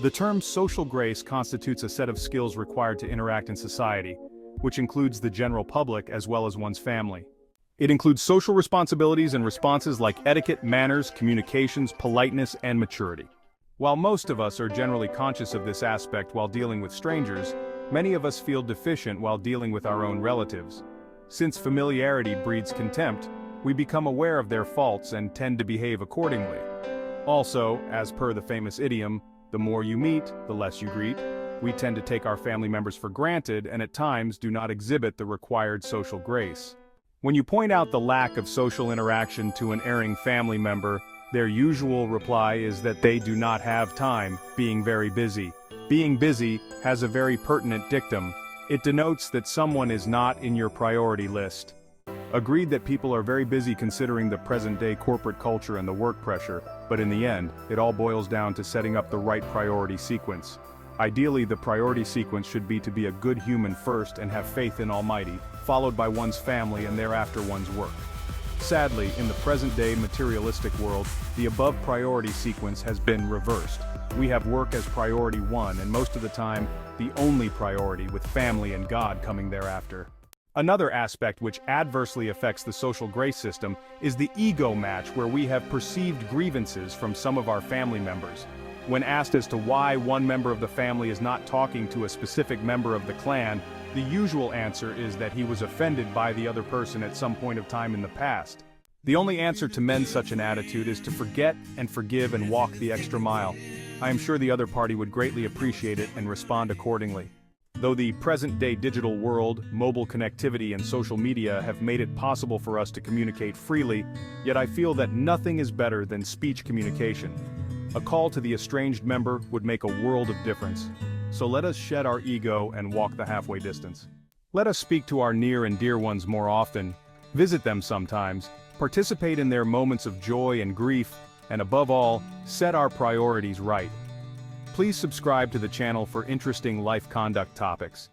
The term social grace constitutes a set of skills required to interact in society, which includes the general public as well as one's family. It includes social responsibilities and responses like etiquette, manners, communications, politeness, and maturity. While most of us are generally conscious of this aspect while dealing with strangers, many of us feel deficient while dealing with our own relatives. Since familiarity breeds contempt, we become aware of their faults and tend to behave accordingly. Also, as per the famous idiom, the more you meet, the less you greet, we tend to take our family members for granted and at times do not exhibit the required social grace. When you point out the lack of social interaction to an erring family member, their usual reply is that they do not have time, being very busy. Being busy has a very pertinent dictum. It denotes that someone is not in your priority list. Agreed that people are very busy considering the present-day corporate culture and the work pressure, but in the end, it all boils down to setting up the right priority sequence. Ideally, the priority sequence should be to be a good human first and have faith in Almighty, followed by one's family and thereafter one's work. Sadly, in the present-day materialistic world, the above priority sequence has been reversed. We have work as priority one and most of the time, the only priority, with family and God coming thereafter. Another aspect which adversely affects the social grace system is the ego match, where we have perceived grievances from some of our family members. When asked as to why one member of the family is not talking to a specific member of the clan, the usual answer is that he was offended by the other person at some point of time in the past. The only answer to mend such an attitude is to forget and forgive and walk the extra mile. I am sure the other party would greatly appreciate it and respond accordingly. Though the present-day digital world, mobile connectivity and social media have made it possible for us to communicate freely, yet I feel that nothing is better than speech communication. A call to the estranged member would make a world of difference. So let us shed our ego and walk the halfway distance. Let us speak to our near and dear ones more often, visit them sometimes, participate in their moments of joy and grief, and above all, set our priorities right. Please subscribe to the channel for interesting life conduct topics.